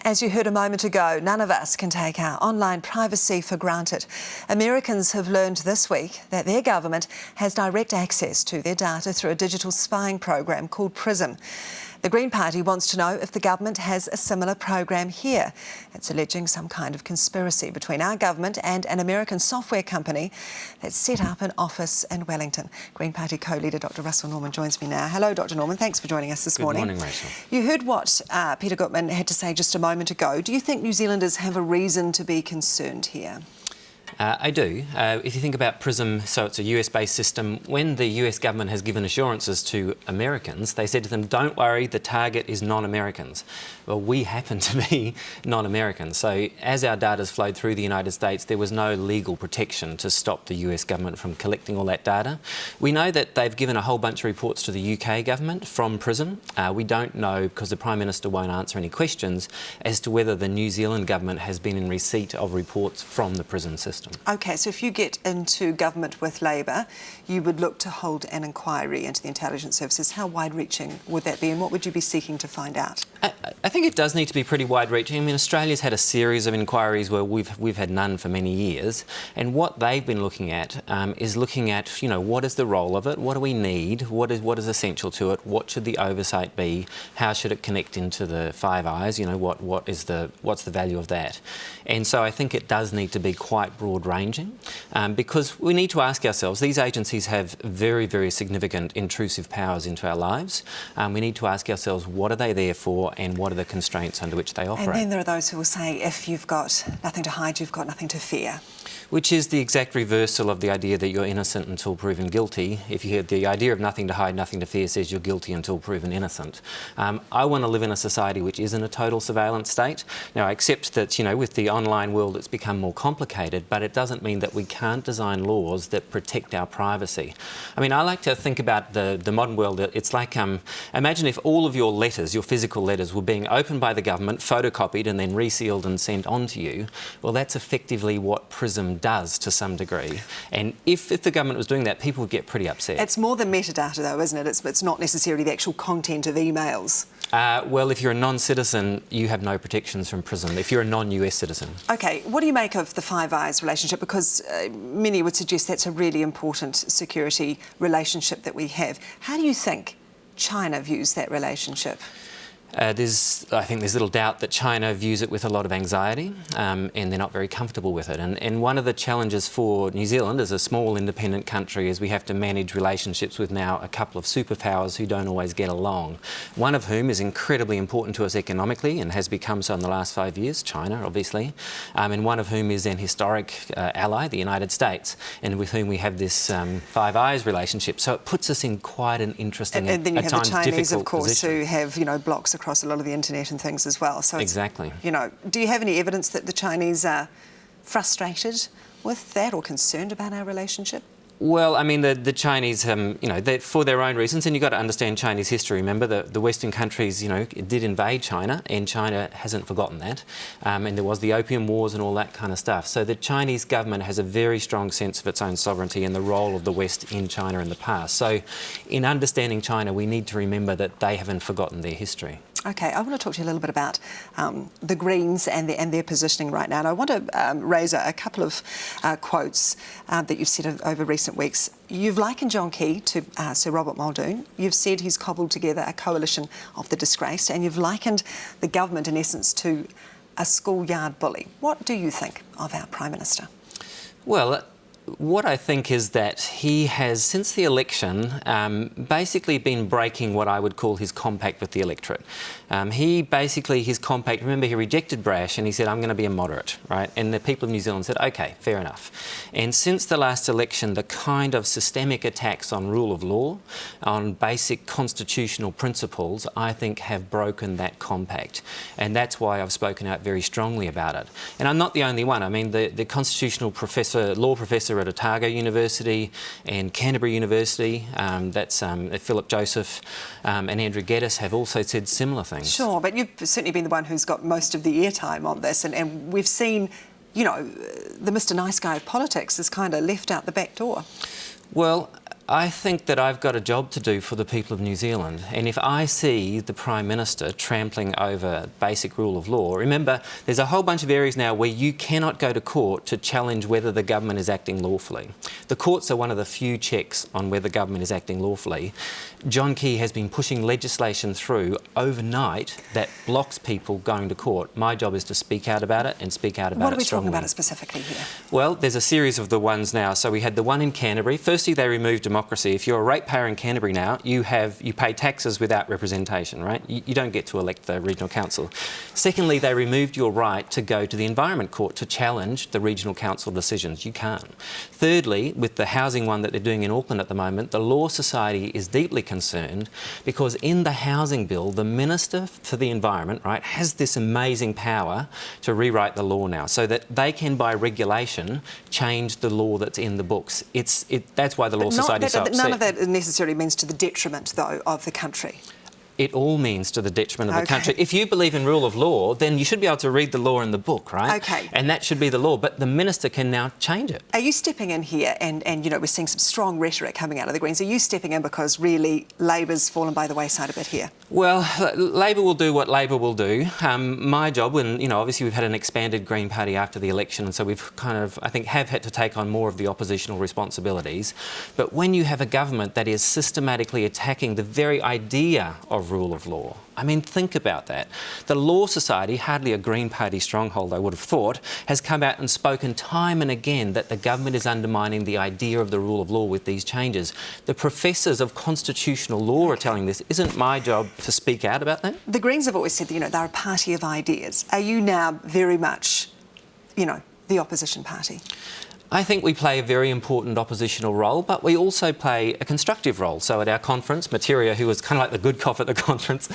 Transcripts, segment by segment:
As you heard a moment ago, none of us can take our online privacy for granted. Americans have learned this week that their government has direct access to their data through a digital spying program called PRISM. The Green Party wants to know if the government has a similar program here. It's alleging some kind of conspiracy between our government and an American software company that set up an office in Wellington. Green Party co-leader Dr. Russel Norman joins me now. Hello, Dr. Norman. Thanks for joining us this morning. Good morning, Rachel. You heard what Peter Gutmann had to say just a moment ago. Do you think New Zealanders have a reason to be concerned here? I do. If you think about PRISM, so it's a US-based system, when the US government has given assurances to Americans, they said to them, don't worry, the target is non-Americans. Well, we happen to be non-Americans. So as our data's flowed through the United States, there was no legal protection to stop the US government from collecting all that data. We know that they've given a whole bunch of reports to the UK government from PRISM. We don't know, because the Prime Minister won't answer any questions, as to whether the New Zealand government has been in receipt of reports from the PRISM system. OK, so if you get into government with Labor, you would look to hold an inquiry into the intelligence services. How wide-reaching would that be, and what would you be seeking to find out? I think it does need to be pretty wide-reaching. I mean, Australia's had a series of inquiries where we've had none for many years, and what they've been looking at is looking at, you know, what is the role of it, what do we need, what is essential to it, what should the oversight be, how should it connect into the Five Eyes, you know, what's the value of that? And so I think it does need to be quite broad-ranging, because we need to ask ourselves, these agencies have very, very significant intrusive powers into our lives. We need to ask ourselves, what are they there for, and what are the constraints under which they operate? And then there are those who will say, if you've got nothing to hide, you've got nothing to fear. Which is the exact reversal of the idea that you're innocent until proven guilty. If you have the idea of nothing to hide, nothing to fear, says you're guilty until proven innocent. I want to live in a society which isn't a total surveillance state. Now, I accept that, you know, with the online world it's become more complicated, but it doesn't mean that we can't design laws that protect our privacy. I mean, I like to think about the modern world. It's like, imagine if all of your letters, your physical letters, were being opened by the government, photocopied and then resealed and sent on to you. Well, that's effectively what PRISM does to some degree. And if the government was doing that, people would get pretty upset. It's more than metadata, though, isn't it? It's not necessarily the actual content of emails. Well, if you're a non-citizen, you have no protections from PRISM, if you're a non-US citizen. OK, what do you make of the Five Eyes relationship? Because many would suggest that's a really important security relationship that we have. How do you think China views that relationship? I think there's little doubt that China views it with a lot of anxiety, and they're not very comfortable with it. And one of the challenges for New Zealand as a small independent country is we have to manage relationships with now a couple of superpowers who don't always get along. One of whom is incredibly important to us economically and has become so in the last 5 years, China, obviously, and one of whom is an historic ally, the United States, and with whom we have this Five Eyes relationship. So it puts us in quite an interesting and then you at have times the Chinese, of course, position. who have, you know, blocks across a lot of the internet and things as well. So exactly. You know, do you have any evidence that the Chinese are frustrated with that or concerned about our relationship? Well, I mean, the Chinese, you know, for their own reasons, and you've got to understand Chinese history. Remember, the Western countries, you know, did invade China, and China hasn't forgotten that. And there was the Opium Wars and all that kind of stuff. So the Chinese government has a very strong sense of its own sovereignty and the role of the West in China in the past. So in understanding China, we need to remember that they haven't forgotten their history. OK, I want to talk to you a little bit about the Greens and their positioning right now. And I want to raise a couple of quotes that you've said over recent weeks. You've likened John Key to Sir Robert Muldoon. You've said he's cobbled together a coalition of the disgraced, and you've likened the government, in essence, to a schoolyard bully. What do you think of our Prime Minister? Well, what I think is that he has, since the election, basically been breaking what I would call his compact with the electorate. His compact, remember, he rejected Brash and he said, I'm going to be a moderate, right? And the people of New Zealand said, OK, fair enough. And since the last election, the kind of systemic attacks on rule of law, on basic constitutional principles, I think have broken that compact. And that's why I've spoken out very strongly about it. And I'm not the only one. I mean, the constitutional professor, law professor at Otago University and Canterbury University, that's Philip Joseph and Andrew Geddes have also said similar things. Sure, but you've certainly been the one who's got most of the airtime on this, and we've seen, you know, the Mr Nice Guy of politics is kind of left out the back door. Well, I think that I've got a job to do for the people of New Zealand, and if I see the Prime Minister trampling over basic rule of law, remember there's a whole bunch of areas now where you cannot go to court to challenge whether the government is acting lawfully. The courts are one of the few checks on whether the government is acting lawfully. John Key has been pushing legislation through overnight that blocks people going to court. My job is to speak out about it and speak out about it strongly. What are we talking about specifically here? Well, there's a series of the ones now. So we had the one in Canterbury. Firstly, they removed democracy. If you're a ratepayer in Canterbury now, you pay taxes without representation, right? You don't get to elect the regional council. Secondly, they removed your right to go to the Environment Court to challenge the regional council decisions. You can't. Thirdly, with the housing one that they're doing in Auckland at the moment, the Law Society is deeply concerned because in the housing bill, the Minister for the Environment, right, has this amazing power to rewrite the law now so that they can, by regulation, change the law that's in the books. That's why the Law Society is so upset. None of that necessarily means to the detriment, though, of the country. It all means to the detriment of the country. If you believe in rule of law, then you should be able to read the law in the book, right? Okay. And that should be the law. But the minister can now change it. Are you stepping in here, and you know, we're seeing some strong rhetoric coming out of the Greens. Are you stepping in because really Labor's fallen by the wayside a bit here? Well, Labor will do what Labor will do. My job, and you know, obviously we've had an expanded Green Party after the election, and so we've kind of, I think, have had to take on more of the oppositional responsibilities. But when you have a government that is systematically attacking the very idea of rule of law, I mean, think about that. The Law Society, hardly a Green Party stronghold, I would have thought, has come out and spoken time and again that the government is undermining the idea of the rule of law with these changes. The professors of constitutional law are telling this. Isn't my job to speak out about that? The Greens have always said that, you know, they're a party of ideas. Are you now very much, you know, the opposition party? I think we play a very important oppositional role, but we also play a constructive role. So at our conference, Materia, who was kind of like the good cop at the conference,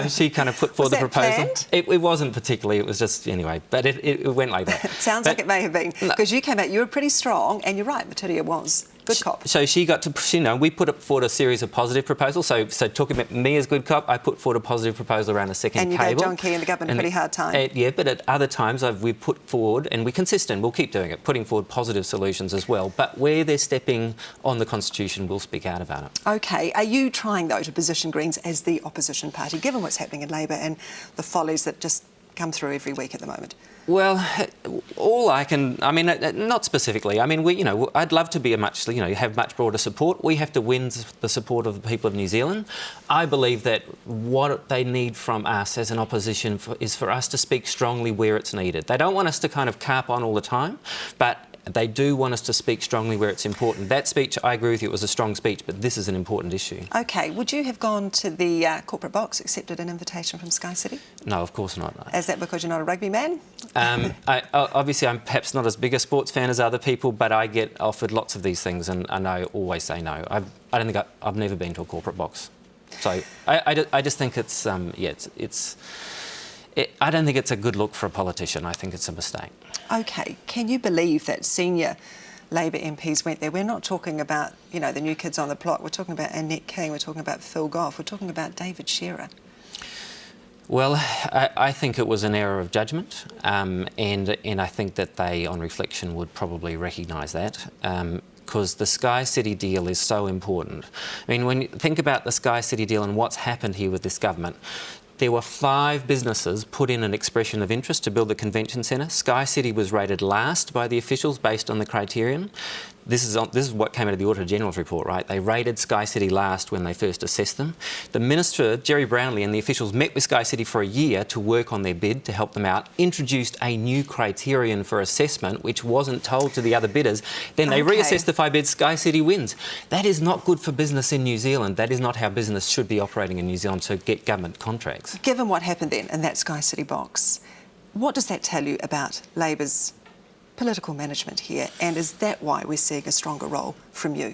she kind of put forward the proposal. Planned? It wasn't particularly, it was just, anyway, but it went like that. Sounds like it may have been, because you came out, you were pretty strong, and you're right, Materia was good cop. So she got to, you know, we put forward a series of positive proposals. So talking about me as good cop, I put forward a positive proposal around a second cable. And you gave John Key and the government a pretty hard time. Yeah, but at other times we've put forward, and we're consistent, we'll keep doing it, putting forward positive solutions as well. But where they're stepping on the Constitution, we'll speak out about it. OK. Are you trying, though, to position Greens as the opposition party, given what's happening in Labor and the follies that just come through every week at the moment? Well, all I can, I mean, not specifically. I mean, we, you know, I'd love to be have much broader support. We have to win the support of the people of New Zealand. I believe that what they need from us as an opposition is for us to speak strongly where it's needed. They don't want us to kind of carp on all the time, but they do want us to speak strongly where it's important. That speech, I agree with you, it was a strong speech, but this is an important issue. OK. Would you have gone to the corporate box, accepted an invitation from SkyCity? No, of course not. No. Is that because you're not a rugby man? Obviously, I'm perhaps not as big a sports fan as other people, but I get offered lots of these things, and I always say no. I've never been to a corporate box. So I just think it's, I don't think it's a good look for a politician. I think it's a mistake. OK. Can you believe that senior Labor MPs went there? We're not talking about, you know, the new kids on the block. We're talking about Annette, we're talking about Phil Goff, we're talking about David Shearer. Well, I think it was an error of judgement, and I think that they, on reflection, would probably recognise that. Because the SkyCity deal is so important. I mean, when you think about the SkyCity deal and what's happened here with this government, there were 5 businesses put in an expression of interest to build the convention centre. SkyCity was rated last by the officials based on the criterion. This is what came out of the Auditor General's report, right? They rated SkyCity last when they first assessed them. The Minister, Jerry Brownlee, and the officials met with SkyCity for a year to work on their bid to help them out, introduced a new criterion for assessment, which wasn't told to the other bidders. Then they reassessed the 5 bids, SkyCity wins. That is not good for business in New Zealand. That is not how business should be operating in New Zealand to get government contracts. Given what happened then in that SkyCity box, what does that tell you about Labor's political management here, and is that why we're seeing a stronger role from you?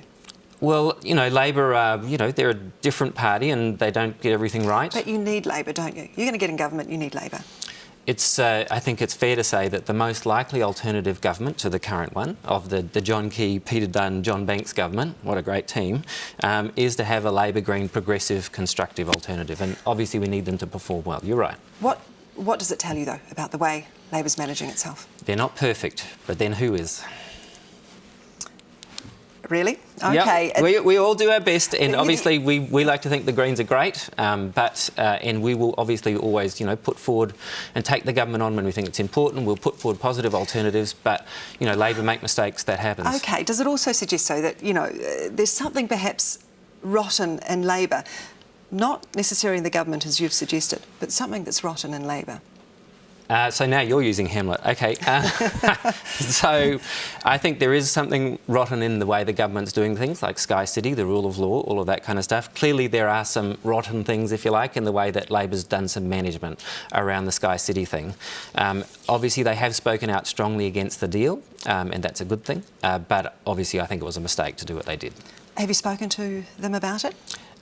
Well, you know, Labor, they're a different party and they don't get everything right. But you need Labor, don't you? You're going to get in government, you need Labor. I think it's fair to say that the most likely alternative government to the current one, of the John Key, Peter Dunn, John Banks government, what a great team, is to have a Labor, Green, progressive, constructive alternative. And obviously we need them to perform well. You're right. What does it tell you, though, about the way Labor's managing itself? They're not perfect, but then who is? Really? Okay. Yep. We all do our best, and obviously we like to think the Greens are great, and we will obviously always, put forward and take the government on when we think it's important. We'll put forward positive alternatives, but, Labor make mistakes, that happens. Okay. Does it also suggest, though, that, there's something perhaps rotten in Labor, not necessarily in the government as you've suggested, but something that's rotten in Labor? So now you're using Hamlet. Okay. So I think there is something rotten in the way the government's doing things, like SkyCity, the rule of law, all of that kind of stuff. Clearly there are some rotten things, if you like, in the way that Labor's done some management around the SkyCity thing. Obviously they have spoken out strongly against the deal, and that's a good thing. But obviously I think it was a mistake to do what they did. Have you spoken to them about it?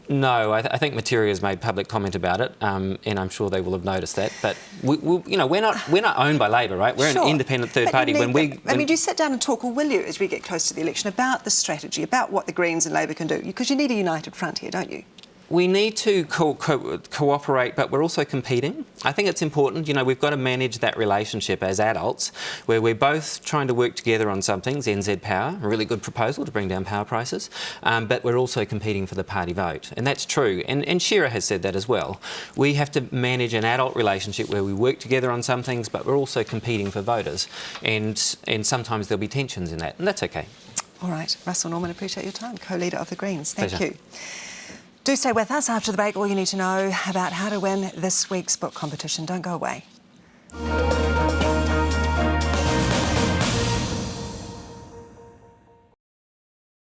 No, I think Materia's made public comment about it, and I'm sure they will have noticed that. But we're not owned by Labor, right? We're an independent third party. Do you sit down and talk, or will you, as we get close to the election, about the strategy, about what the Greens and Labor can do? Because you need a united front here, don't you? We need to cooperate, but we're also competing. I think it's important, we've got to manage that relationship as adults, where we're both trying to work together on some things. NZ Power, a really good proposal to bring down power prices, but we're also competing for the party vote, and that's true. And Shearer has said that as well. We have to manage an adult relationship where we work together on some things, but we're also competing for voters, and sometimes there'll be tensions in that, and that's okay. All right, Russel Norman, appreciate your time, co-leader of the Greens. Thank Pleasure. you. Do stay with us. After the break, all you need to know about how to win this week's book competition. Don't go away.